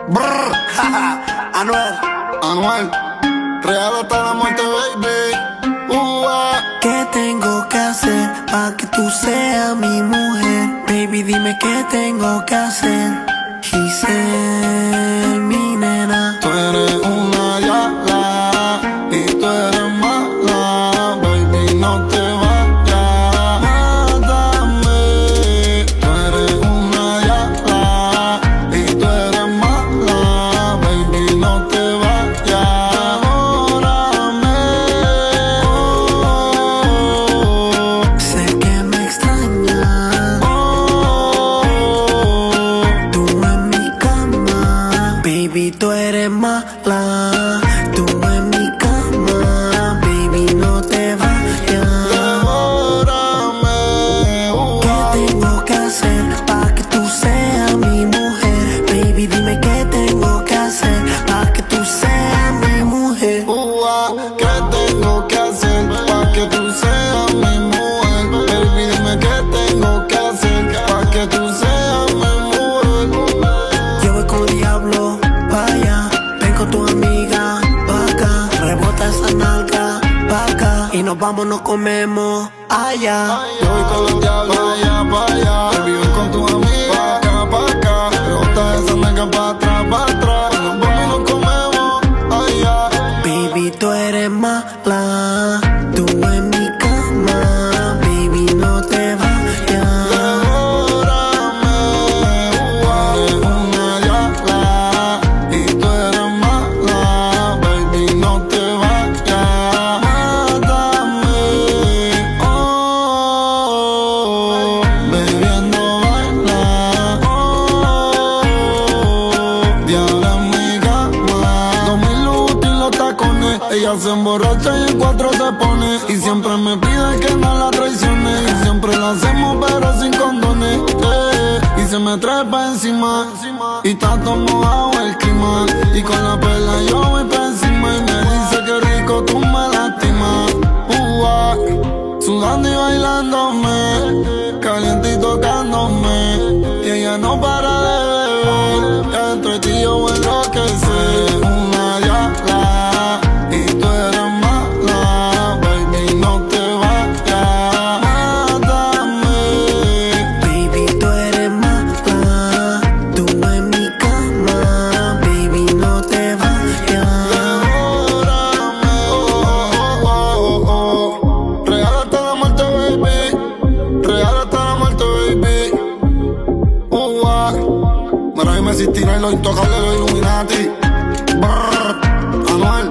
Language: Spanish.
Brr, Anuel, real hasta la muerte, baby. ¿Qué tengo que hacer para que tú seas mi mujer? Baby, dime qué tengo que hacer. Giselle, mi nena. Tú eres una yala y tú eres mala, baby, no te vayas, mátame. Tú eres una yala y tú eres mala, baby, no te vayas, adórame. Sé que me extrañas. Tú en mi cama, baby, tú eres mala. Tú en mi cama, baby, no te vayas. Adórame. ¿Qué tengo que hacer para que tú seas mi mujer? Baby, dime qué tengo que hacer para que tú seas mi mujer. ¿Qué tengo que hacer para que tú seas mi mujer? Baby, dime qué tengo que hacer para que tú seas mi mujer. Yo voy con diablo pa' allá, ven con tu amiga pa' acá, rebota esa nalga pa' acá y nos vamos, nos comemos allá. Yo voy con los diablos pa' allá. Baby, ven con tu amiga pa' acá. Rebota esa nalga pa' atrás, pa' atrás. Nos vamos y nos comemos allá. Baby, tú eres mala, tú en mi cama, baby, no te vayas. Adórame. Eres una yala y tú eres mala, baby, no te vayas, mátame. Bebiendo baila, diabla en mi cama. 2000 útil los tacones, ella se emborracha y en cuatro se pone. Y siempre me pide que no la traicione. Y siempre la hacemos pero sin condones, y se me trae pa' encima y está todo mojado el clima. Y con la perla yo voy pa' encima y me dice que rico tú me lastimas. Sudando y bailándome, caliente y tocándome. Y ella no para de beber, ya entre ti yo voy a enloquecer. Una yala y tú eres mala, baby, no te vayas, mátame. Baby, tú eres mala, tú en mi cama, baby, no te vayas. Adórame. Real hasta la muerte, baby. Real hasta la muerte, baby. Mira, dime si tira lo intocable, los Illuminati. Brr, Anuel.